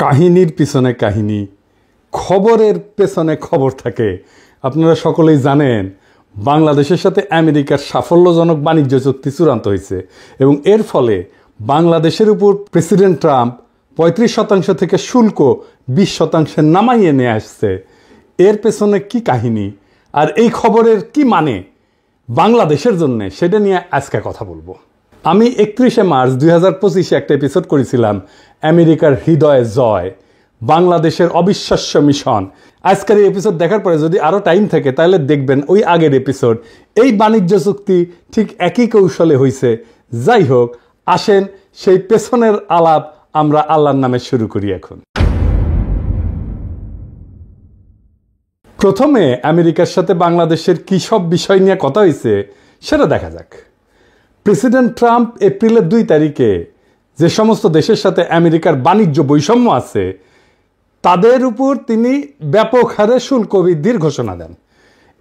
কাহিনীর পিছনে কাহিনী, খবরের পেছনে খবর থাকে। আপনারা সকলেই জানেন বাংলাদেশের সাথে আমেরিকার সাফল্যজনক বাণিজ্য চুক্তি চূড়ান্ত হয়েছে এবং এর ফলে বাংলাদেশের উপর প্রেসিডেন্ট ট্রাম্প 35% থেকে শুল্ক 20% নামাইয়ে নিয়ে আসছে। এর পেছনে কি কাহিনী আর এই খবরের কি মানে বাংলাদেশের জন্য, সেটা নিয়ে আজকে কথা বলবো। আমি 31 মার্চ 2025 একটা এপিসোড করেছিলাম আমেরিকার হৃদয়ে জয়, বাংলাদেশের অবিশ্বাস্য মিশন। আজকের এই এপিসোড দেখার পরে যদি আরও টাইম থাকে তাহলে দেখবেন ওই আগের এপিসোড। এই বাণিজ্য চুক্তি ঠিক একই কৌশলে হয়েছে। যাই হোক, আসেন সেই পেছনের আলাপ আমরা আল্লাহর নামে শুরু করি। এখন প্রথমে আমেরিকার সাথে বাংলাদেশের কী সব বিষয় নিয়ে কথা হয়েছে সেটা দেখা যাক। প্রেসিডেন্ট ট্রাম্প এপ্রিলের 2 তারিখে যে সমস্ত দেশের সাথে আমেরিকার বাণিজ্য বৈষম্য আছে তাদের উপর তিনি ব্যাপক হারে শুল্ক বৃদ্ধির ঘোষণা দেন।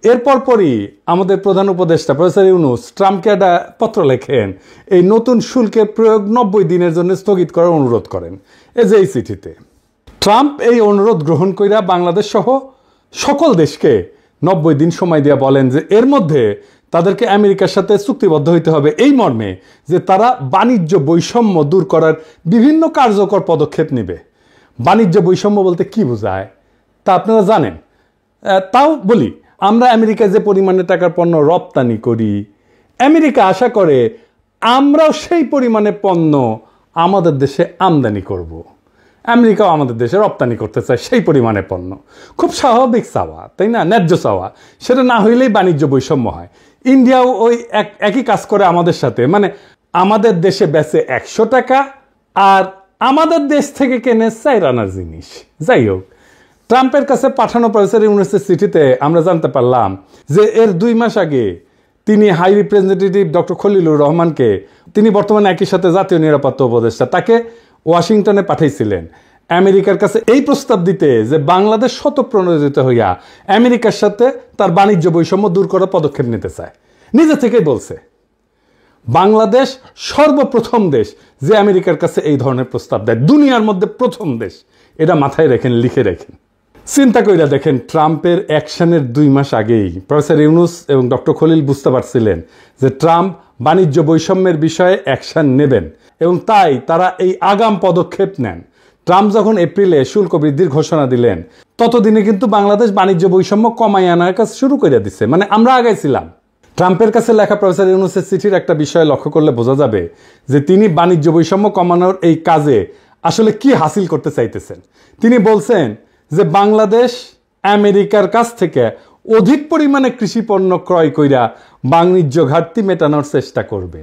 এরপর পরই আমাদের প্রধান উপদেষ্টা প্রফেসর ইউনূস ট্রাম্পকে একটা পত্র লেখেন, এই নতুন শুল্কের প্রয়োগ 90 দিনের জন্য স্থগিত করার অনুরোধ করেন। এই চিঠিতে ট্রাম্প এই অনুরোধ গ্রহণ কইরা বাংলাদেশ সহ সকল দেশকে 90 দিন সময় দিয়ে বলেন যে এর মধ্যে তাদেরকে আমেরিকার সাথে চুক্তিবদ্ধ হইতে হবে এই মর্মে যে তারা বাণিজ্য বৈষম্য দূর করার বিভিন্ন কার্যকর পদক্ষেপ নেবে। বাণিজ্য বৈষম্য বলতে কি বোঝায় তা আপনারা জানেন। তাও বলি, আমরা আমেরিকায় যে পরিমাণে টাকার পণ্য রপ্তানি করি, আমেরিকা আশা করে আমরাও সেই পরিমাণে পণ্য আমাদের দেশে আমদানি করব। আমেরিকাও আমাদের দেশে রপ্তানি করতে চায় সেই পরিমাণে পণ্য। খুব স্বাভাবিক চাওয়া, তাই না? ন্যায্য চাওয়া। সেটা না হইলেই বাণিজ্য বৈষম্য হয়। ইন্ডিয়াও ওই একই কাজ করে আমাদের সাথে, মানে আমাদের দেশে বেচে 100 টাকা আর আমাদের দেশ থেকে কেনে 4 আনার জিনিস। যাই হোক, ট্রাম্পের কাছে পাঠানো প্রফেসর ইউনূসের চিঠিতে আমরা জানতে পারলাম যে এর 2 মাস আগে তিনি হাই রিপ্রেজেন্টেটিভ ডক্টর খলিলুর রহমানকে, তিনি বর্তমানে একই সাথে জাতীয় নিরাপত্তা উপদেষ্টা, তাকে ওয়াশিংটনে পাঠাইছিলেন আমেরিকার কাছে এই প্রস্তাব দিতে যে বাংলাদেশ স্বতঃপ্রণোদিত হইয়া আমেরিকার সাথে তার বাণিজ্য বৈষম্য দূর করার পদক্ষেপ নিতে চায়। নিজে থেকেই বলছে বাংলাদেশ সর্বপ্রথম দেশ যে আমেরিকার কাছে এই ধরনের প্রস্তাব দেয়, দুনিয়ার মধ্যে প্রথম দেশ। এটা মাথায় রেখেন, লিখে রেখেন। চিন্তা কইরা দেখেন, ট্রাম্পের অ্যাকশনের 2 মাস আগেই প্রফেসর ইউনূস এবং ডক্টর খলিল বুঝতে পারছিলেন যে ট্রাম্প বাণিজ্য বৈষম্যের বিষয়ে অ্যাকশন নেবেন এবং তাই তারা এই আগাম পদক্ষেপ নেন। ট্রাম্প যখন এপ্রিলে শুল্ক বৃদ্ধির ঘোষণা দিলেন ততদিনে কিন্তু বাংলাদেশ বাণিজ্য বৈষম্য কমাই আনার কাজ শুরু করে দিচ্ছে, মানে আমরা আগাইছিলাম। ট্রাম্পের কাছে লেখা প্রফেসর ইউনূসের চিঠির একটা বিষয় লক্ষ্য করলে বোঝা যাবে যে তিনি বাণিজ্য বৈষম্য কমানোর এই কাজে আসলে কি হাসিল করতে চাইতেছেন। তিনি বলছেন যে বাংলাদেশ আমেরিকার কাছ থেকে অধিক পরিমাণে কৃষি পণ্য ক্রয় কইরা বাণিজ্য ঘাটতি মেটানোর চেষ্টা করবে।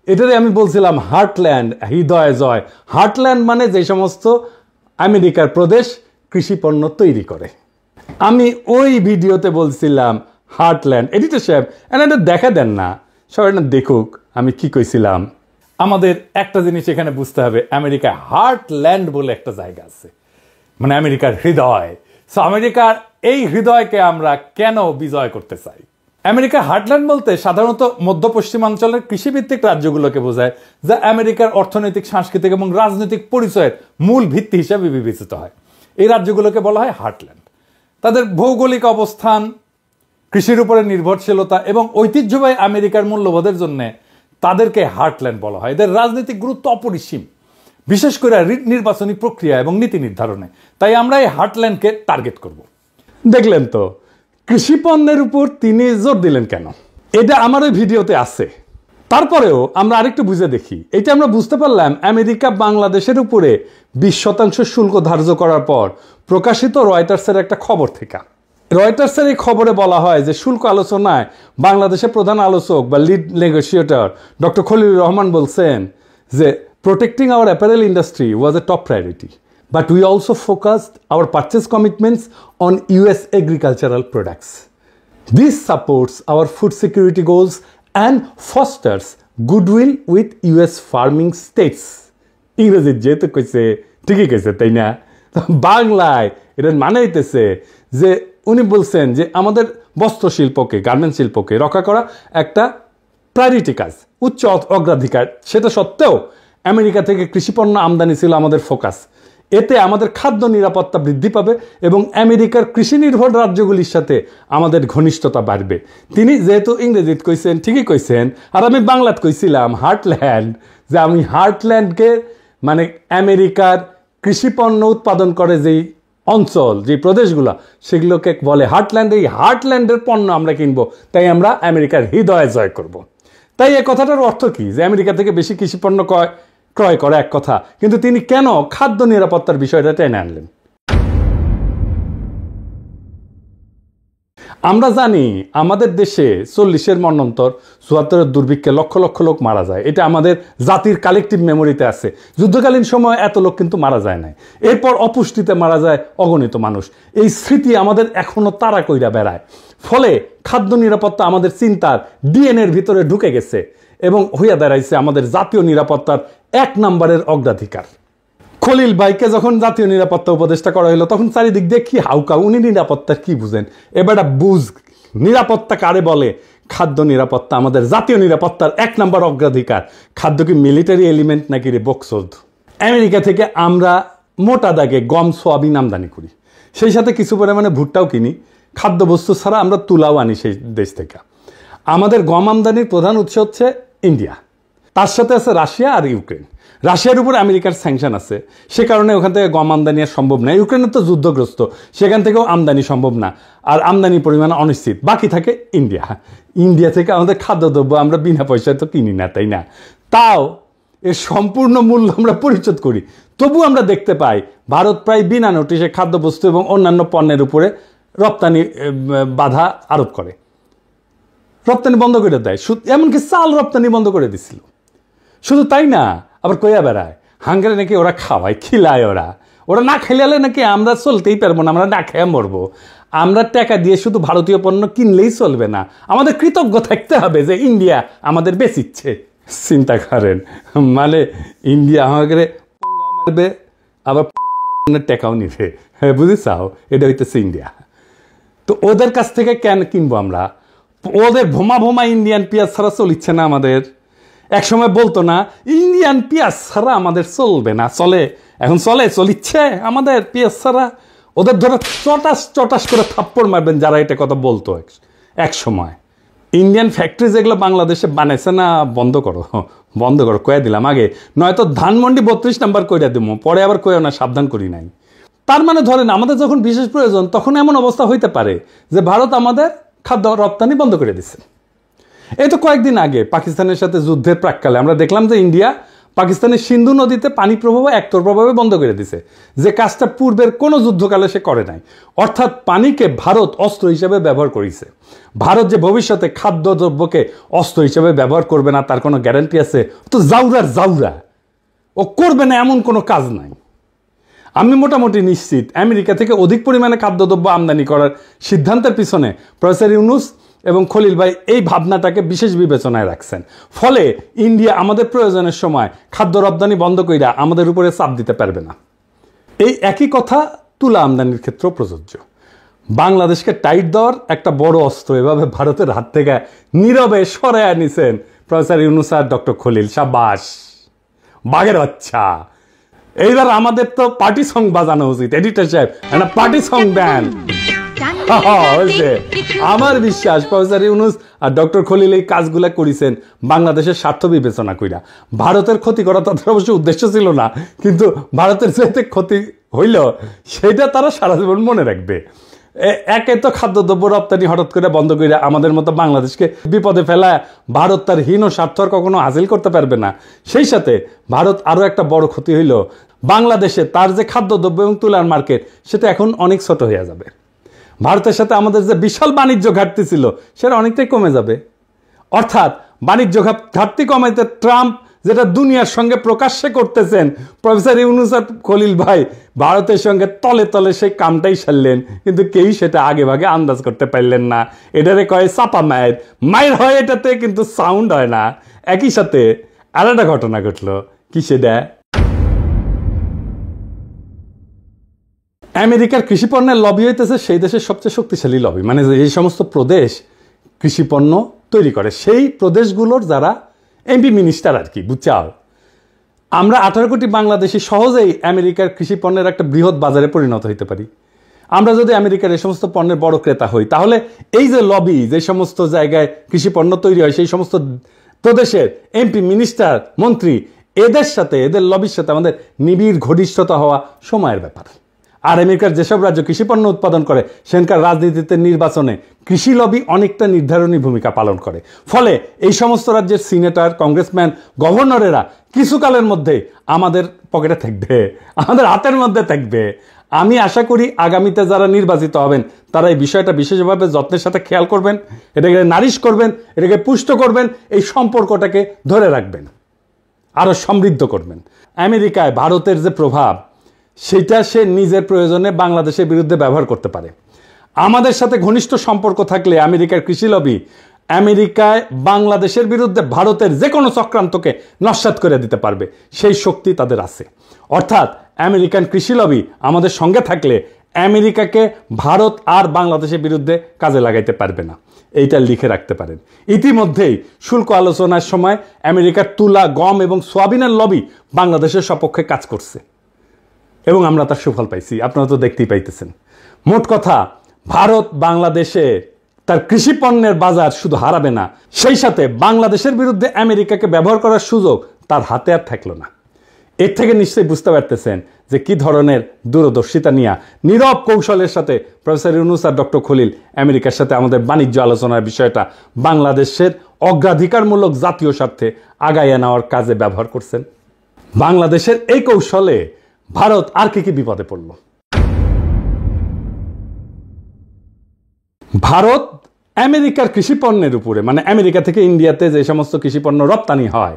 এটারে আমি বলছিলাম হার্টল্যান্ড, হৃদয় জয়। হার্টল্যান্ড মানে যে সমস্ত আমেরিকার প্রদেশ কৃষি পণ্য তৈরি করে। আমি ওই ভিডিওতে বলছিলাম হার্টল্যান্ড। এডিটর সাহেব এটা দেখা দেন না, সবাই না দেখুক আমি কি কইছিলাম। আমাদের একটা জিনিস এখানে বুঝতে হবে, আমেরিকায় হার্টল্যান্ড বলে একটা জায়গা আছে, মানে আমেরিকার হৃদয়। সো আমেরিকার এই হৃদয়কে আমরা কেন বিজয় করতে চাই? আমেরিকার হার্টল্যান্ড বলতে সাধারণত মধ্য পশ্চিমাঞ্চলের কৃষিভিত্তিক রাজ্যগুলোকে বোঝায়, যা আমেরিকার অর্থনৈতিক, সাংস্কৃতিক এবং রাজনৈতিক পরিচয়ের মূল ভিত্তি হিসেবে বিবেচিত হয়। এই রাজ্যগুলোকে বলা হয় হার্টল্যান্ড। তাদের ভৌগোলিক অবস্থান, কৃষির উপরে নির্ভরশীলতা এবং ঐতিহ্যবাহী আমেরিকার মূল্যবোধের জন্য তাদেরকে হার্টল্যান্ড বলা হয়। এদের রাজনৈতিক গুরুত্ব অপরিসীম, বিশেষ করে নির্বাচনী প্রক্রিয়া এবং নীতি নির্ধারণে। তাই আমরা এই হার্টল্যান্ডকে টার্গেট করব। দেখলেন তো কৃষি পণ্যের উপর তিনি জোর দিলেন কেন, এটা আমার ওই ভিডিওতে আছে। তারপরেও আমরা আরেকটু বুঝে দেখি। এটা আমরা বুঝতে পারলাম আমেরিকা বাংলাদেশের উপরে 20% শুল্ক ধার্য করার পর প্রকাশিত রয়টার্সের একটা খবর থেকে। রয়টার্সের এই খবরে বলা হয় যে শুল্ক আলোচনায় বাংলাদেশের প্রধান আলোচক বা lead negotiator doctor Khalilur Rahman বলছেন যে protecting our apparel industry was a top priority, but we also focused our purchase commitments on US agricultural products. This supports our food security goals and fosters goodwill with US farming states. ইংরেজি যেহেতু কইছে ঠিকই কইছে, তাই না? বাংলায় এটা মানে হইতেছে যে উনি বলছেন যে আমাদের বস্ত্র শিল্পকে, গার্মেন্ট শিল্পকে রক্ষা করা একটা প্রায়োরিটি কাজ, উচ্চ অগ্রাধিকার। সেটা সত্ত্বেও আমেরিকা থেকে কৃষিপণ্য আমদানি ছিল আমাদের ফোকাস। এতে আমাদের খাদ্য নিরাপত্তা বৃদ্ধি পাবে এবং আমেরিকার কৃষি নির্ভর রাজ্যগুলির সাথে আমাদের ঘনিষ্ঠতা বাড়বে। তিনি যেহেতু ইংরেজিত কইছেন, ঠিকই কইছেন, আর আমি বাংলাত কইছিলাম হার্টল্যান্ড, যে আমি হার্টল্যান্ডকে মানে আমেরিকার কৃষিপণ্য উৎপাদন করে যেই অঞ্চল, যে প্রদেশগুলো, সেগুলোকে বলে হার্টল্যান্ড। এই হার্টল্যান্ডের পণ্য আমরা কিনবো, তাই আমরা আমেরিকার হৃদয়ে জয় করব। তাই এই কথাটার অর্থ কি? যে আমেরিকা থেকে বেশি কৃষিপণ্য ক্রয় করে এক কথা, কিন্তু তিনি কেন খাদ্য নিরাপত্তার বিষয়টা টেনে আনলেন? আমরা জানি আমাদের দেশে 40-এর মন্বন্তর 74-এর দুর্ভিক্ষে লক্ষ লক্ষ লোক মারা যায়। এটা আমাদের জাতির কালেকটিভ মেমোরিতে আছে। যুদ্ধকালীন সময় এত লোক কিন্তু মারা যায় না। এরপর অপুষ্টিতে মারা যায় অগণিত মানুষ। এই স্মৃতি আমাদের এখনো তাড়া কইরা বেড়ায়। ফলে খাদ্য নিরাপত্তা আমাদের চিন্তার ডিএনএর ভিতরে ঢুকে গেছে এবং হইয়া দাঁড়াইছে আমাদের জাতীয় নিরাপত্তার 1 নম্বরের অগ্রাধিকার। খলিল ভাইকে যখন জাতীয় নিরাপত্তা উপদেষ্টা করা হলো, তখন চারিদিক দিয়ে কি হাউকা, উনি নিরাপত্তার কি বুঝেন? এবার বুঝ, নিরাপত্তা কারে বলে? খাদ্য নিরাপত্তা আমাদের জাতীয় নিরাপত্তার 1 নম্বর অগ্রাধিকার। খাদ্য কি মিলিটারি এলিমেন্ট নাকি রে বক্সোদ? আমেরিকা থেকে আমরা মোটা দাগে গম, সোয়াবিন আমদানি করি, সেই সাথে কিছু পরিমাণে ভুট্টাও কিনি। খাদ্যবস্তু ছাড়া আমরা তুলাও আনি সেই দেশ থেকে। আমাদের গম আমদানির প্রধান উৎস হচ্ছে ইন্ডিয়া, তার সাথে আছে রাশিয়া আর ইউক্রেন। রাশিয়ার উপর আমেরিকার স্যাংশন আছে, সে কারণে ওখান থেকে গম আমদানি আর সম্ভব না। ইউক্রেনের তো যুদ্ধগ্রস্ত, সেখান থেকেও আমদানি সম্ভব না, আর আমদানি পরিমাণ অনিশ্চিত। বাকি থাকে ইন্ডিয়া। ইন্ডিয়া থেকে আমাদের খাদ্যদ্রব্য আমরা বিনা পয়সায় তো কিনি না, তাই না? তাও এর সম্পূর্ণ মূল্য আমরা পরিশোধ করি। তবু আমরা দেখতে পাই ভারত প্রায় বিনা নোটিশে খাদ্যবস্তু এবং অন্যান্য পণ্যের উপরে রপ্তানি বাধা আরোপ করে, রপ্তানি বন্ধ করে দেয়। এমনকি চাল রপ্তানি বন্ধ করে দিছিল। শুধু তাই না, আবার কইয়া বেড়ায় হাঙ্গারে নাকি ওরা খাওয়ায়, খিলায়। ওরা না খেলে নাকি আমরা চলতেই পারবো না, আমরা না খেয়ে মরবো। আমরা টাকা দিয়ে শুধু ভারতীয় পণ্য কিনলেই চলবে না, আমাদের কৃতজ্ঞ থাকতে হবে যে ইন্ডিয়া আমাদের বেচিচ্ছে। চিন্তা করেন, মানে ইন্ডিয়া আমাকে মারবে, আবার টাকাও নিবে। হ্যাঁ, বুঝেছাও? এটা হইতেছে ইন্ডিয়া। তো ওদের কাছ থেকে কেন কিনবো আমরা? ওদের ভোমা ভোমা ইন্ডিয়ান পেঁয়াজ ছাড়া চলিচ্ছে না আমাদের। এক সময় বলতো না ইন্ডিয়ান পেঁয়াজ ছাড়া আমাদের চলবে না, চলে, এখন চলিচ্ছে আমাদের পেঁয়াজ ছাড়া। ওদের ধরে চটাস করে থাপ্পড় মারবেন যারা এটা কথা বলতো এক সময়। ইন্ডিয়ান ফ্যাক্টরি যেগুলো বাংলাদেশে বানাইছে না, বন্ধ করো কয়ে দিলাম আগে, নয়তো ধানমন্ডি 32 নাম্বার কইরা দিব, পরে আবার কইও না, সাবধান করি নাই। তার মানে ধরেন আমাদের যখন বিশেষ প্রয়োজন, তখন এমন অবস্থা হইতে পারে যে ভারত আমাদের খাদ্য রপ্তানি বন্ধ করে দিচ্ছে। এই তো কয়েকদিন আগে পাকিস্তানের সাথে যুদ্ধের প্রাক্কালে আমরা দেখলাম যে ইন্ডিয়া পাকিস্তানের সিন্ধু নদীতে পানি প্রবাহ একতরফাভাবে বন্ধ করে দিছে, যে কাজটা পূর্বের কোনো যুদ্ধকালে সে করে নাই। অর্থাৎ পানিকে ভারত অস্ত্র হিসেবে ব্যবহার করেছে। ভারত যে ভবিষ্যতে খাদ্যদ্রব্যকে অস্ত্র হিসেবে ব্যবহার করবে না তার কোনো গ্যারান্টি আছে? তো জাউরা ও করবে না, এমন কোনো কাজ নাই। আমি মোটামুটি নিশ্চিত আমেরিকা থেকে অধিক পরিমাণে খাদ্যদ্রব্য আমদানি করার সিদ্ধান্তের পিছনে প্রফেসর ইউনুস এবং খলিল ভাই এই ভাবনাটাকে বিশেষ বিবেচনায় রাখছেন। ফলে ইন্ডিয়া আমাদের প্রয়োজনের সময় খাদ্য রপ্তানি বন্ধ কইরা আমাদের উপরে চাপ দিতে পারবে না। এই একই কথা তুলা আমদানির ক্ষেত্রেও প্রযোজ্য। বাংলাদেশকে টাইট দেওয়ার একটা বড় অস্ত্র এভাবে ভারতের হাত থেকে নীরবে সরাইয়া নিছেন প্রফেসর ইউনুস আর ডক্টর খলিল। সাবাস, বাঘের বাচ্চা। এইবার আমাদের তো পার্টি সং বাজানো উচিত। এডিটর সাহেব, একটা পার্টি সং দেন। আমার বিশ্বাস প্রফেসর ইউনুস আর ডক্টর খলিল এই কাজগুলা করেছেন বাংলাদেশের স্বার্থ বিবেচনা কইরা। ভারতের ক্ষতি করা তাদের অবশ্য উদ্দেশ্য ছিল না, কিন্তু ভারতের যেতে ক্ষতি হইল সেটা তারা সারা জীবন মনে রাখবে। একে তো খাদ্যদ্রব্য রপ্তানি হঠাৎ করে বন্ধ করে আমাদের মতো বাংলাদেশকে বিপদে ফেলায় ভারত তার হীন স্বার্থ কখনো হাসিল করতে পারবে না। সেই সাথে ভারত আরও একটা বড় ক্ষতি হইল, বাংলাদেশে তার যে খাদ্যদ্রব্য এবং তুলার মার্কেট সেটা এখন অনেক ছোট হয়ে যাবে। ভারতের সাথে আমাদের যে বিশাল বাণিজ্য ঘাটতি ছিল সেটা অনেকটাই কমে যাবে। অর্থাৎ বাণিজ্য ঘাটতি কমাইতে ট্রাম্প যেটা দুনিয়ার সঙ্গে প্রকাশ্যে করতেছেন, প্রফেসর ইউনুস আর খলিল ভাই ভারতের সঙ্গে তলে তলে সেই কামটাই সারলেন, কিন্তু কেউ সেটা আগে ভাগে আন্দাজ করতে পারলেন না। এটারে কয় চাপা মায়ের হয়, এটাতে কিন্তু সাউন্ড হয় না। একই সাথে আর একটা ঘটনা ঘটলো, কি সেটা আমেরিকার কৃষিপণ্যের লবি হইতেছে সেই দেশের সবচেয়ে শক্তিশালী লবি, মানে এই সমস্ত প্রদেশ কৃষিপণ্য তৈরি করে সেই প্রদেশগুলোর যারা এমপি মিনিস্টার আর কি, বুঝছাও। আমরা 18 কোটি বাংলাদেশি সহজেই আমেরিকার কৃষি পণ্যের একটা বৃহৎ বাজারে পরিণত হতে পারি। আমরা যদি আমেরিকার এই সমস্ত পণ্যের বড় ক্রেতা হই, তাহলে এই যে লবি, যে সমস্ত জায়গায় কৃষি পণ্য তৈরি হয়, সেই সমস্ত প্রদেশের এমপি, মিনিস্টার, মন্ত্রী, এদের সাথে, এদের লবির সাথে আমাদের নিবিড় ঘনিষ্ঠতা হওয়া সময়ের ব্যাপার। আর আমেরিকার যেসব রাজ্য কৃষি পণ্য উৎপাদন করে, সেখানকার রাজনীতিতে, নির্বাচনে কৃষি লবি অনেকটা নির্ধারণী ভূমিকা পালন করে। ফলে এই সমস্ত রাজ্যের সিনেটর, কংগ্রেসম্যান, গভর্নরেরা কিছুকালের মধ্যে আমাদের পকেটে থাকবে, আমাদের হাতের মধ্যে থাকবে। আমি আশা করি আগামীতে যারা নির্বাচিত হবেন, তারা এই বিষয়টা বিশেষভাবে যত্নের সাথে খেয়াল করবেন, এটাকে নারিশ করবেন, এটাকে পুষ্ট করবেন, এই সম্পর্কটাকে ধরে রাখবেন, আরো সমৃদ্ধ করবেন। আমেরিকায় ভারতের যে প্রভাব, সেটা সে নিজের প্রয়োজনে বাংলাদেশের বিরুদ্ধে ব্যবহার করতে পারে। আমাদের সাথে ঘনিষ্ঠ সম্পর্ক থাকলে আমেরিকার কৃষি লবি আমেরিকায় বাংলাদেশের বিরুদ্ধে ভারতের যে কোনো চক্রান্তকে নস্যাৎ করে দিতে পারবে, সেই শক্তি তাদের আছে। অর্থাৎ আমেরিকান কৃষি লবি আমাদের সঙ্গে থাকলে আমেরিকাকে ভারত আর বাংলাদেশের বিরুদ্ধে কাজে লাগাইতে পারবে না, এইটা লিখে রাখতে পারেন। ইতিমধ্যেই শুল্ক আলোচনার সময় আমেরিকার তুলা, গম এবং সোয়াবিনের লবি বাংলাদেশের সপক্ষে কাজ করছে এবং আমরা তার সুফল পাইছি, আপনারা তো দেখতেই পাইতেছেন। মোট কথা, ভারত বাংলাদেশে তার কৃষি পণ্যের বাজার শুধু হারাবে না, সেই সাথে বাংলাদেশের বিরুদ্ধে আমেরিকাকে ব্যবহার করার সুযোগ তার হাতে আর থাকলো না। এর থেকে নিশ্চয়ই বুঝতে পারতেছেন যে কি ধরনের দূরদর্শিতা নিয়ে নীরব কৌশলের সাথে প্রফেসর ইউনূস আর ডক্টর খলিল আমেরিকার সাথে আমাদের বাণিজ্য আলোচনার বিষয়টা বাংলাদেশের অগ্রাধিকারমূলক জাতীয় স্বার্থে আগাইয়ে নেওয়ার কাজে ব্যবহার করছেন। বাংলাদেশের এই কৌশলে ভারত আর কি বিপদে পড়ল? ভারত আমেরিকার কৃষি পণ্যের উপরে, মানে আমেরিকা থেকে ইন্ডিয়াতে যে সমস্ত কৃষি পণ্য রপ্তানি হয়,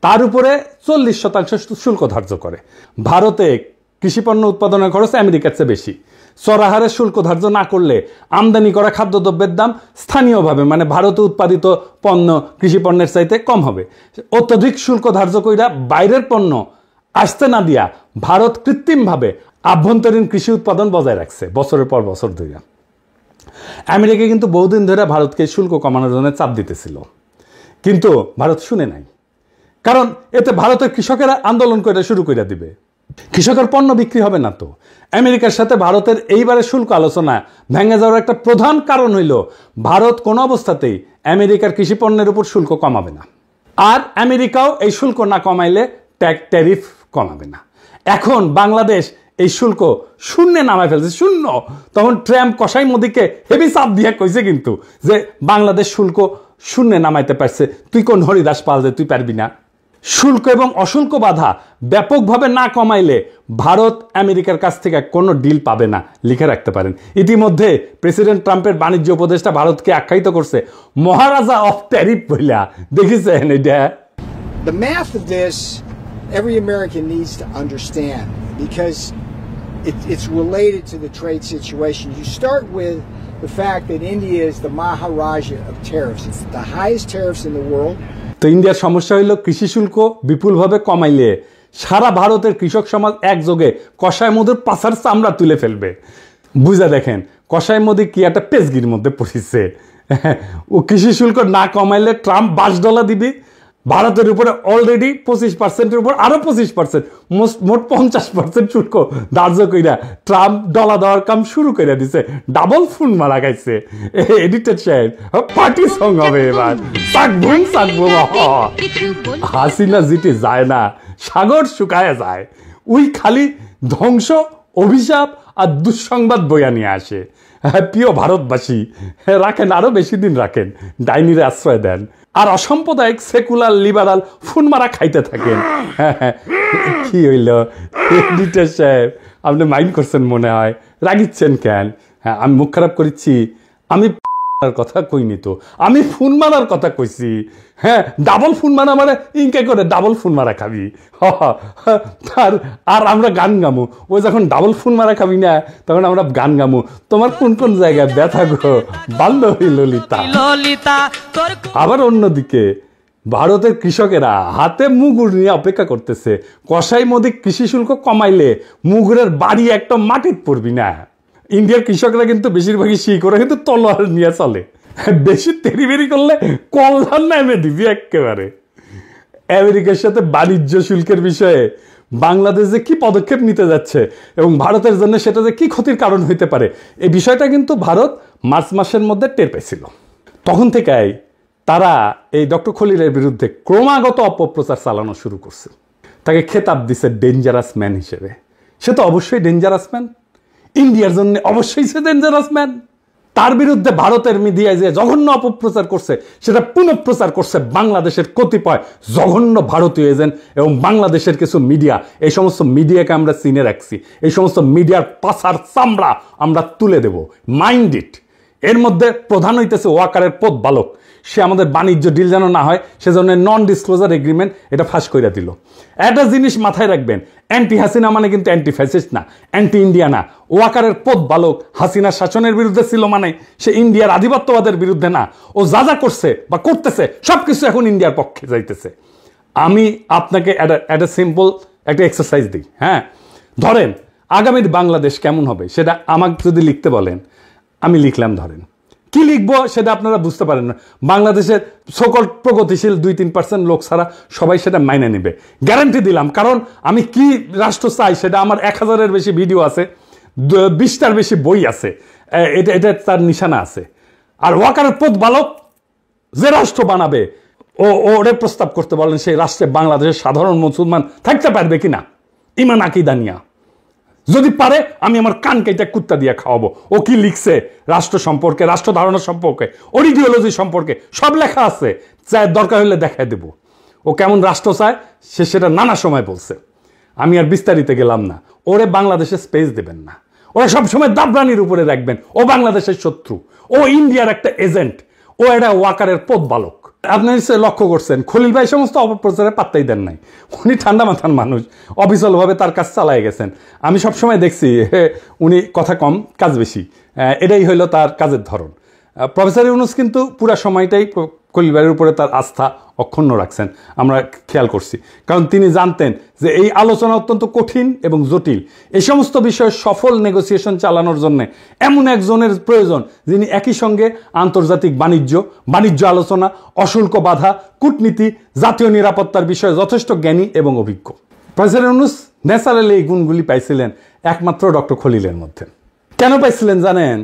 তার উপরে 40% শুল্ক ধার্য করে। ভারতে কৃষি পণ্য উৎপাদনের খরচ আমেরিকার চেয়ে বেশি। চড়াহারে শুল্ক ধার্য না করলে আমদানি করা খাদ্যদ্রব্যের দাম স্থানীয়ভাবে, মানে ভারতে উৎপাদিত পণ্য কৃষি পণ্যের চাইতে কম হবে। অত্যধিক শুল্ক ধার্য কইরা বাইরের পণ্য আসতে না দিয়া ভারত কৃত্রিমভাবে আভ্যন্তরীণ কৃষি উৎপাদন বজায় রাখছে বছরের পর বছর ধরে। আমেরিকা কিন্তু বহুদিন ধরে ভারতকে শুল্ক কমানোর জন্য চাপ দিতেছিল, কিন্তু ভারত শুনে নাই। কারণ এতে ভারতের কৃষকেরা আন্দোলন করে শুরু করে দিবে, কৃষকের পণ্য বিক্রি হবে না। তো আমেরিকার সাথে ভারতের এইবারে শুল্ক আলোচনা ভেঙে যাওয়ার একটা প্রধান কারণ হইল ভারত কোনো অবস্থাতেই আমেরিকার কৃষি পণ্যের উপর শুল্ক কমাবে না, আর আমেরিকাও এই শুল্ক না কমাইলে ট্যারিফ কমাবে না। এখন বাংলাদেশ এই শুল্ক শূন্যে নামায় ফেলছে, শূন্য। তখন ট্রাম্প কসাই মোদিকে হেভি চাপ দিয়ে কইছে কিন্তু যে বাংলাদেশ শুল্ক শূন্যে নামাইতে পারছে, তুই কোন হরিদাস পাল যে তুই পারবি না। শুল্ক এবং অশুল্ক বাধা ব্যাপকভাবে না কমাইলে ভারত আমেরিকার কাছ থেকে কোনো ডিল পাবে না, লিখে রাখতে পারেন। ইতিমধ্যে প্রেসিডেন্ট ট্রাম্পের বাণিজ্য উপদেষ্টা ভারতকে আখ্যায়িত করছে মহারাজা অফ ট্যারিফ বইলা। দেখেছেন এটা? The math of this, every American needs to understand because it's related to the trade situation. You start with the fact that India is the Maharaja of tariffs. It's the highest tariffs in the world. তো ইন্ডিয়ার সমস্যা হইল কৃষি শুল্ক বিপুলভাবে কমাইলে সারা ভারতের কৃষক সমাজ একযোগে কসাই মোদির পাছার চামড়া তুলে ফেলবে। বুঝা দেখেন কসাই মোদি কি একটা পেজগির মধ্যে পড়েছে। ও কৃষি শুল্ক না কমাইলে ট্রাম্প $20 দিবে, ভারতের উপরে অলরেডি 25%-এর উপর আরো 25%, মোট 50% শুল্ক ধার্য কইরা ট্রাম্প ডলা দেওয়ার কাম শুরু করে দিছে। ডাবল ফোন মারা গাইছে। এডিটর সাহেব, পার্টি সং হবে এবার। হাসিনা জিতে যায় না, সাগর শুকায় যায়। ওই খালি ধ্বংস, অভিশাপ আর দুঃসংবাদ বইয়া নিয়ে আসে। প্রিয় ভারতবাসী, রাখেন, আরো বেশি দিন রাখেন, ডাইনিরে আশ্রয় দেন, আর অসাম্প্রদায়িক সেকুলার লিবারাল ফোন মারা খাইতে থাকেন। কি হইল এডিটর সাহেব, আপনি মাইন্ড করছেন মনে হয়, রাগিচ্ছেন কেন? হ্যাঁ, আমি মুখ খারাপ করেছি? আমি কথা কইনি তো, আমি ফোন মারার কথা কইছি। হ্যাঁ, ডাবল ফোন মারা মানে ইনকে করে ডাবল ফোন মারা খাবি। আর আমরা গান গামু, ও যখন ডাবল ফোন মারা খাবি না, তখন আমরা গান গামু, তোমার কোন কোন জায়গায় ব্যথা গো বান্ধবী ললিতা। আবার অন্যদিকে ভারতের কৃষকেরা হাতে মুগুর নিয়ে অপেক্ষা করতেছে, কসাই মোদি কৃষি শুল্ক কমাইলে মুগুরের বাড়ি একটা মাটির পড়বি না। ইন্ডিয়ার কৃষকরা কিন্তু বেশিরভাগই শিকড়ে কিন্তু তলোয়ার নিয়ে চলে, বেশি তেরিবেরি করলে কল্যাণ নামে দিবি একেবারে। আমেরিকার সাথে বাণিজ্য শুল্কের বিষয়ে বাংলাদেশ যে কি পদক্ষেপ নিতে যাচ্ছে এবং ভারতের জন্য সেটা যে কি ক্ষতির কারণ হইতে পারে, এই বিষয়টা কিন্তু ভারত মার্চ মাসের মধ্যে টের পেয়েছিল। তখন থেকেই তারা এই ডক্টর খলিলের বিরুদ্ধে ক্রমাগত অপপ্রচার চালানো শুরু করছে। তাকে খেতাব দিছে ডেঞ্জারাস ম্যান হিসেবে। সে তো অবশ্যই ডেঞ্জারাস ম্যান, ইন্ডিয়ার জন্য অবশ্যই সে ডেঞ্জারাস ম্যান। তার বিরুদ্ধে ভারতের মিডিয়ায় যে জঘন্য অপপ্রচার করছে, সেটা পুনঃপ্রচার করছে বাংলাদেশের কতিপয় জঘন্য ভারতীয় এজেন্ট এবং বাংলাদেশের কিছু মিডিয়া। এই সমস্ত মিডিয়াকে আমরা চিনে রাখছি, এই সমস্ত মিডিয়ার পাছার চামড়া আমরা তুলে দেব, মাইন্ড ইট। এর মধ্যে প্রধান হইতেছে ওয়াকারের পথ বালক। সে আমাদের বাণিজ্য ডিল যেন না হয় সেজন্য নন ডিসক্লোজার এগ্রিমেন্ট এটা ফাঁস করে দিল। একটা জিনিস মাথায় রাখবেন, অ্যান্টি হাসিনা মানে কিন্তু অ্যান্টি ফ্যাসিস্ট না, অ্যান্টি ইন্ডিয়া না। ওয়াকারের পথ বালক হাসিনার শাসনের বিরুদ্ধে ছিল মানে সে ইন্ডিয়ার আধিপত্যবাদের বিরুদ্ধে না। ও যা যা করছে বা করতেছে সবকিছু এখন ইন্ডিয়ার পক্ষে যাইতেছে। আমি আপনাকে একটা সিম্পল একটা এক্সারসাইজ দিই। হ্যাঁ, ধরেন আগামীর বাংলাদেশ কেমন হবে সেটা আমাকে যদি লিখতে বলেন, আমি লিখলাম। ধরেন কি লিখবো সেটা আপনারা বুঝতে পারেন না। বাংলাদেশের সকল প্রগতিশীল 2-3% লোক ছাড়া সবাই সেটা মাইনে নেবে, গ্যারান্টি দিলাম। কারণ আমি কি রাষ্ট্র চাই সেটা আমার 1000-এর বেশি ভিডিও আছে, 20টার বেশি বই আছে, এটা তার নিশানা আছে। আর ওয়াকারের পথ বালক যে রাষ্ট্র বানাবে ওরে প্রস্তাব করতে বলেন সেই রাষ্ট্রে বাংলাদেশের সাধারণ মুসলমান থাকতে পারবে কিনা, ইমান আকীদা নিয়া। যদি পারে আমি আমার কান কেটে কুত্তা দিয়ে খাওয়াবো। ও কি লিখছে রাষ্ট্র সম্পর্কে, রাষ্ট্র ধারণা সম্পর্কে, ওর ইডিওলজি সম্পর্কে সব লেখা আছে, চাই দরকার হলে দেখায় দেব। ও কেমন রাষ্ট্র চায় সে সেটা নানা সময় বলছে, আমি আর বিস্তারিত গেলাম না। ওরে বাংলাদেশে স্পেস দেবেন না, ওরা সবসময় দাবরানির উপরে রাখবেন। ও বাংলাদেশের শত্রু, ও ইন্ডিয়ার একটা এজেন্ট, ও এটা ওয়াকারের পথ বালক। আপনি লক্ষ্য করছেন খলিল ভাই সমস্ত অপপ্রচারে পাত্তাই দেন নাই। উনি ঠান্ডা মাথার মানুষ, অবিচলভাবে তার কাজ চালাই গেছেন। আমি সবসময় দেখছি উনি কথা কম কাজ বেশি, এটাই হইল তার কাজের ধরন। প্রফেসর ইউনূস কিন্তু পুরা সময়টাই খলিল ভাইয়ের উপরে তার আস্থা অক্ষুণ্ণ রাখছেন, আমরা খেয়াল করছি। কারণ তিনি জানতেন যে এই আলোচনা অত্যন্ত কঠিন এবং জটিল। এই সমস্ত বিষয়ে সফল নেগোসিয়েশন চালানোর জন্য এমন একজনের প্রয়োজন যিনি একই সঙ্গে আন্তর্জাতিক বাণিজ্য আলোচনা, অশুল্ক বাধা, কূটনীতি, জাতীয় নিরাপত্তার বিষয়ে যথেষ্ট জ্ঞানী এবং অভিজ্ঞ। প্রফেসর ইউনূস ন্যাচারালি এই গুণগুলি পাইছিলেন একমাত্র ডক্টর খলিলের মধ্যে। কেন পাইছিলেন জানেন?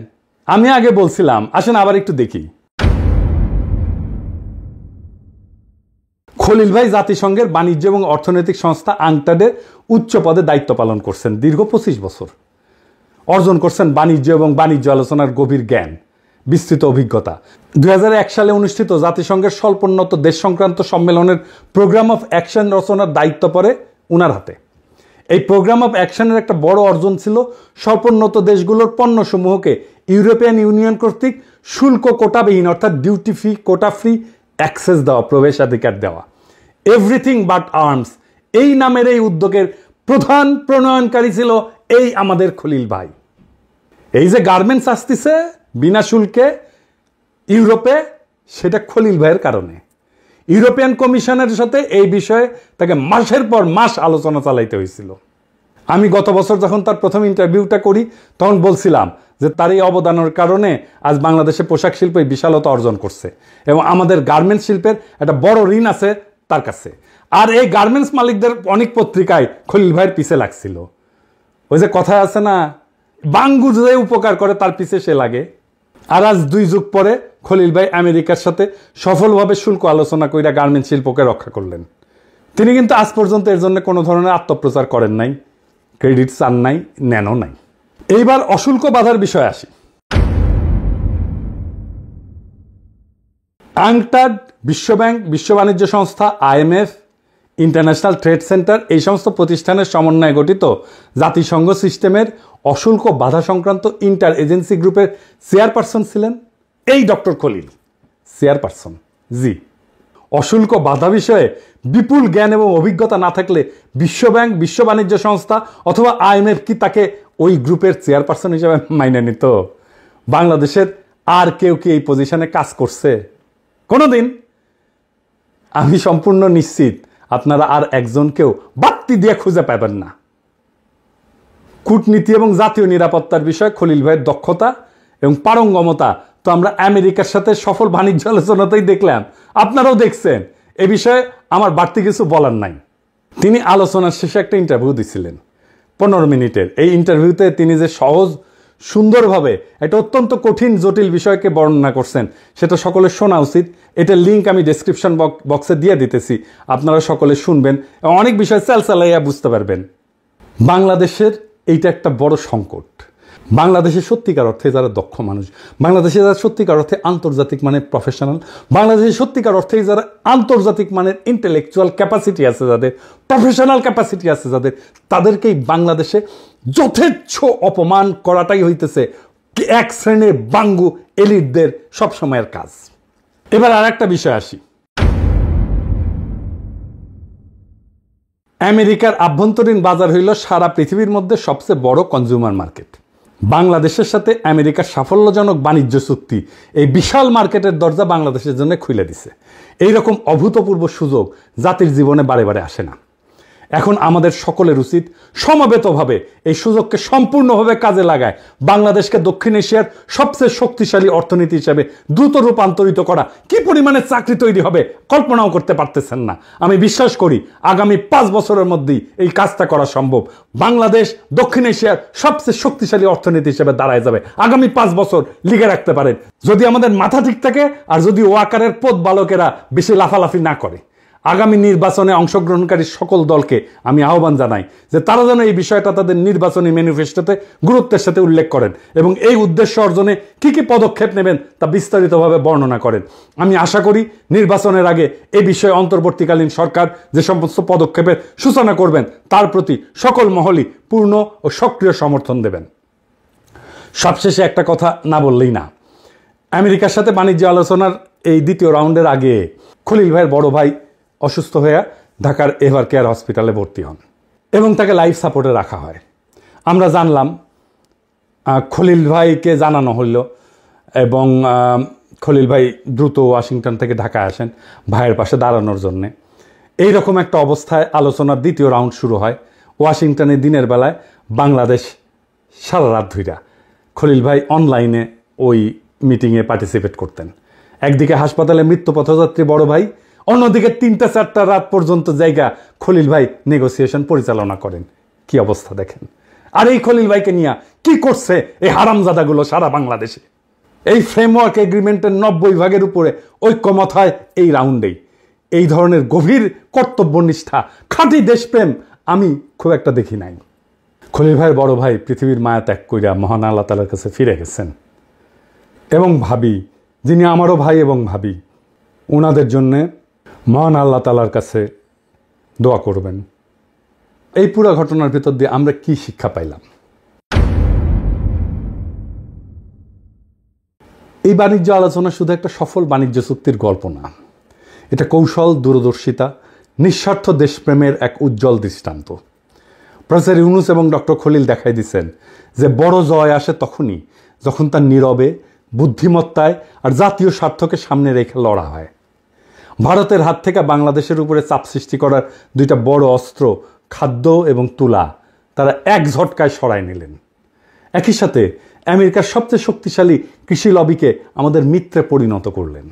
আমি আগে বলছিলাম, আসেন আবার একটু দেখি। খলিল ভাই জাতিসংঘের বাণিজ্য এবং অর্থনৈতিক সংস্থা আংটাডের উচ্চ পদে দায়িত্ব পালন করছেন দীর্ঘ 25 বছর। অর্জন করছেন বাণিজ্য এবং বাণিজ্য আলোচনার গভীর জ্ঞান, বিস্তৃত অভিজ্ঞতা। 2001 সালে অনুষ্ঠিত জাতিসংঘের স্বল্পোন্নত দেশ সংক্রান্ত সম্মেলনের প্রোগ্রাম অফ অ্যাকশন রচনার দায়িত্ব পড়ে উনার হাতে। এই প্রোগ্রাম অফ অ্যাকশনের একটা বড় অর্জন ছিল স্বল্পোন্নত দেশগুলোর পণ্যসমূহকে ইউরোপিয়ান ইউনিয়ন কর্তৃক শুল্ক কোটাবিহীন অর্থাৎ duty free, quota free access দেওয়া, প্রবেশাধিকার দেওয়া। এভরিথিং বাট আর্মস এই নামের এই উদ্যোগের প্রধান প্রণয়নকারী ছিল এই আমাদের খলিল ভাই। এই যে গার্মেন্টস আসতেছে বিনা শুল্কে ইউরোপে, সেটা খলিল ভাইয়ের কারণে। ইউরোপিয়ান কমিশনের সাথে এই বিষয়ে তাকে মাসের পর মাস আলোচনা চালাইতে হয়েছিল। আমি গত বছর যখন তার প্রথম ইন্টারভিউটা করি তখন বলছিলাম যে তার এই অবদানের কারণে আজ বাংলাদেশে পোশাক শিল্প বিশালতা অর্জন করছে এবং আমাদের গার্মেন্টস শিল্পের একটা বড় ঋণ আছে তার কাছে। আর এই গার্মেন্টস মালিকদের অনেক পত্রিকায় খলিল ভাইয়ের পিছে লাগছিল। ওই যে কথায় আছে না, বাঙ্গু যে উপকার করে তার পিছে সে লাগে। আর আজ 2 যুগ পরে খলিল ভাই আমেরিকার সাথে সফলভাবে শুল্ক আলোচনা কইরা গার্মেন্টস শিল্পকে রক্ষা করলেন। তিনি কিন্তু আজ পর্যন্ত এর জন্য কোনো ধরনের আত্মপ্রচার করেন নাই, ক্রেডিট চান নাই, নেনও নাই। এইবার অশুল্ক বাধার বিষয়ে আসি। আংটাড, বিশ্বব্যাংক, বিশ্ব বাণিজ্য সংস্থা, IMF, ইন্টারন্যাশনাল ট্রেড সেন্টার এই সমস্ত প্রতিষ্ঠানের সমন্বয়ে গঠিত জাতিসংঘ সিস্টেমের অশুল্ক বাধা সংক্রান্ত ইন্টার এজেন্সি গ্রুপের চেয়ারপারসন ছিলেন এই ডক্টর খলিল। চেয়ারপারসন, জি। অশুল্ক বাধা বিষয়ে বিপুল জ্ঞান এবং অভিজ্ঞতা না থাকলে বিশ্বব্যাংক, বিশ্ব বাণিজ্য সংস্থা অথবা IMF কি তাকে ওই গ্রুপের চেয়ারপারসন হিসেবে মাইনে নিত? বাংলাদেশের আর কেউ কি এই পজিশনে কাজ করছে কোনোদিন? আমি সম্পূর্ণ নিশ্চিত আপনারা আর একজনকেও বাড়তি দিয়ে খুঁজে পাবেন না। কূটনীতি এবং জাতীয় নিরাপত্তার বিষয়ে খলিল ভাইয়ের দক্ষতা এবং পারঙ্গমতা তো আমরা আমেরিকার সাথে সফল বাণিজ্য আলোচনাতেই দেখলাম, আপনারাও দেখছেন। এ বিষয়ে আমার বাড়তি কিছু বলার নাই। তিনি আলোচনার শেষে একটা ইন্টারভিউ দিছিলেন 15 মিনিটের। এই ইন্টারভিউতে তিনি যে সহজ সুন্দরভাবে একটা অত্যন্ত কঠিন জটিল বিষয়কে বর্ণনা করছেন সেটা সকলের শোনা উচিত। এটার লিঙ্ক আমি ডেসক্রিপশন বক্সে দিয়ে দিতেছি, আপনারা সকলে শুনবেন এবং অনেক বিষয় চালাইয়া বুঝতে পারবেন। বাংলাদেশের এইটা একটা বড় সংকট। বাংলাদেশের সত্যিকার অর্থে যারা দক্ষ মানুষ, বাংলাদেশে যারা সত্যিকার অর্থে আন্তর্জাতিক মানের প্রফেশনাল, বাংলাদেশের সত্যিকার অর্থে যারা আন্তর্জাতিক মানের ইন্টেলেকচুয়াল ক্যাপাসিটি আছে, যাদের প্রফেশনাল ক্যাপাসিটি আছে, যাদের তাদেরকেই বাংলাদেশে যথেচ্ছ অপমান করাটাই হইতেছে এক শ্রেণীর বাঙ্গু এলিটদের সবসময়ের কাজ। এবার আর একটা বিষয় আসি। আমেরিকার আভ্যন্তরীণ বাজার হইল সারা পৃথিবীর মধ্যে সবচেয়ে বড় কনজিউমার মার্কেট। বাংলাদেশের সাথে আমেরিকার সাফল্যজনক বাণিজ্য চুক্তি এই বিশাল মার্কেটের দরজা বাংলাদেশের জন্য খুলে দিছে। এইরকম অভূতপূর্ব সুযোগ জাতির জীবনে বারে বারে আসে না। এখন আমাদের সকলের উচিত সমবেতভাবে এই সুযোগকে সম্পূর্ণভাবে কাজে লাগায় বাংলাদেশকে দক্ষিণ এশিয়ার সবচেয়ে শক্তিশালী অর্থনীতি হিসেবে দ্রুত রূপান্তরিত করা। কি পরিমাণে চাকরি তৈরি হবে কল্পনাও করতে পারতেছেন না। আমি বিশ্বাস করি আগামী 5 বছরের মধ্যেই এই কাজটা করা সম্ভব। বাংলাদেশ দক্ষিণ এশিয়ার সবচেয়ে শক্তিশালী অর্থনীতি হিসেবে দাঁড়ায় যাবে। আগামী 5 বছর লিখে রাখতে পারেন, যদি আমাদের মাথা ঠিক থাকে আর যদি ওয়াকারের পথ বালকেরা বেশি লাফালাফি না করে। আগামী নির্বাচনে অংশগ্রহণকারী সকল দলকে আমি আহ্বান জানাই যে তারা যেন এই বিষয়টা তাদের নির্বাচনী ম্যানিফেস্টোতে গুরুত্বের সাথে উল্লেখ করেন এবং এই উদ্দেশ্য অর্জনে কি কি পদক্ষেপ নেবেন তা বিস্তারিতভাবে বর্ণনা করেন। আমি আশা করি নির্বাচনের আগে এই বিষয়ে অন্তর্বর্তীকালীন সরকার যে সমস্ত পদক্ষেপের সূচনা করবেন তার প্রতি সকল মহলই পূর্ণ ও সক্রিয় সমর্থন দেবেন। সবশেষে একটা কথা না বললেই না। আমেরিকার সাথে বাণিজ্য আলোচনার এই দ্বিতীয় রাউন্ডের আগে খলিল ভাইয়ের বড় ভাই অসুস্থ হয়ে ঢাকার এভার কেয়ার হসপিটালে ভর্তি হন এবং তাকে লাইফ সাপোর্টে রাখা হয়। আমরা জানলাম, খলিল ভাইকে জানানো হইল এবং খলিল ভাই দ্রুত ওয়াশিংটন থেকে ঢাকায় আসেন ভাইয়ের পাশে দাঁড়ানোর জন্যে। এইরকম একটা অবস্থায় আলোচনার দ্বিতীয় রাউন্ড শুরু হয়। ওয়াশিংটনে দিনের বেলায়, বাংলাদেশ সারা রাত ধইরা খলিল ভাই অনলাইনে ওই মিটিংয়ে পার্টিসিপেট করতেন। একদিকে হাসপাতালে মৃত্যু পথযাত্রী বড় ভাই, অন্যদিকে 3টা-4টা রাত পর্যন্ত জায়গা খলিল ভাই নেগোসিয়েশন পরিচালনা করেন। কি অবস্থা দেখেন। আর এই খলিল ভাইকে নিয়ে কি করছে এই হারামজাদাগুলো সারা বাংলাদেশে। এই ফ্রেমওয়ার্ক এগ্রিমেন্টের 90 ভাগের উপরে ঐক্যমত হয় এই রাউন্ডেই। এই ধরনের গভীর কর্তব্যনিষ্ঠা, খাঁটি দেশপ্রেম আমি খুব একটা দেখি নাই। খলিল ভাইয়ের বড় ভাই পৃথিবীর মায়া ত্যাগ কইরা মহান আল্লাহ তাআলার কাছে ফিরে গেছেন এবং ভাবি, যিনি আমারও ভাই এবং ভাবি, ওনাদের জন্যে মহান আল্লাহ তাআলার কাছে দোয়া করবেন। এই পুরো ঘটনার ভিতর দিয়ে আমরা কি শিক্ষা পাইলাম? এই বাণিজ্য আলোচনা শুধু একটা সফল বাণিজ্য চুক্তির গল্প না, এটা কৌশল, দূরদর্শিতা, নিঃস্বার্থ দেশপ্রেমের এক উজ্জ্বল দৃষ্টান্ত। প্রফেসর ইউনুস এবং ডক্টর খলিল দেখাই দিচ্ছেন যে বড় জয় আসে তখনই যখন তার নীরবে, বুদ্ধিমত্তায় আর জাতীয় স্বার্থকে সামনে রেখে লড়া হয়। ভারতের হাত থেকে বাংলাদেশের উপরে চাপ সৃষ্টি করার 2টা বড় অস্ত্র, খাদ্য এবং তুলা, তারা এক ঝটকায় সরায় নিলেন। একই সাথে আমেরিকার সবচেয়ে শক্তিশালী কৃষি লবিকে আমাদের মিত্রে পরিণত করলেন।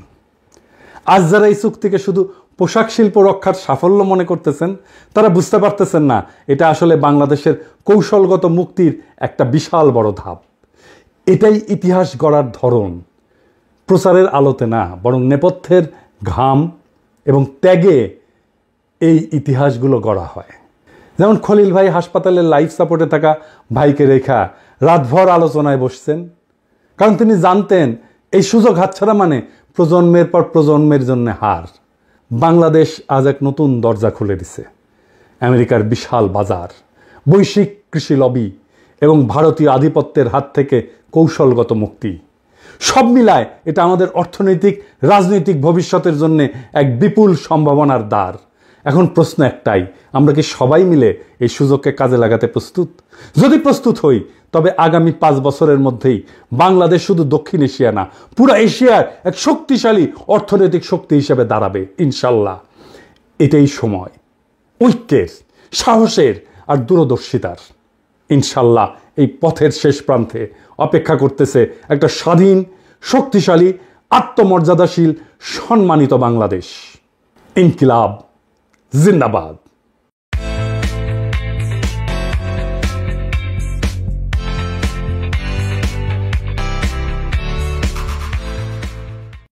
আজ যারা এই চুক্তিকে শুধু পোশাক শিল্প রক্ষার সাফল্য মনে করতেছেন, তারা বুঝতে পারতেছেন না এটা আসলে বাংলাদেশের কৌশলগত মুক্তির একটা বিশাল বড় ধাপ। এটাই ইতিহাস গড়ার ধরন। প্রচারের আলোতে না, বরং নেপথ্যের ঘাম এবং ত্যাগে এই ইতিহাসগুলো গড়া হয়। যেমন খলিল ভাই হাসপাতালের লাইফ সাপোর্টে থাকা ভাইকে রেখা রাতভর আলোচনায় বসছেন, কারণ তিনি জানতেন এই সুযোগ হাতছাড়া মানে প্রজন্মের পর প্রজন্মের জন্য হার। বাংলাদেশ আজ এক নতুন দরজা খুলে দিছে। আমেরিকার বিশাল বাজার, বৈশ্বিক কৃষি লবি এবং ভারতীয় আধিপত্যের হাত থেকে কৌশলগত মুক্তি, সব মিলায় এটা আমাদের অর্থনৈতিক, রাজনৈতিক ভবিষ্যতের জন্য এক বিপুল সম্ভাবনার দ্বার। এখন প্রশ্ন একটাই, আমরা কি সবাই মিলে এই সুযোগকে কাজে লাগাতে প্রস্তুত? যদি প্রস্তুত হই তবে আগামী 5 বছরের মধ্যেই বাংলাদেশ শুধু দক্ষিণ এশিয়া না, পুরো এশিয়ার এক শক্তিশালী অর্থনৈতিক শক্তি হিসেবে দাঁড়াবে ইনশাল্লাহ। এটাই সময় ঐক্যের, সাহসের আর দূরদর্শিতার। ইনশাল্লাহ এই পথের শেষ প্রান্তে অপেক্ষা করতেছে একটা স্বাধীন, শক্তিশালী, আত্মমর্যাদাশীল, সম্মানিত বাংলাদেশ। ইনকিলাব জিন্দাবাদ।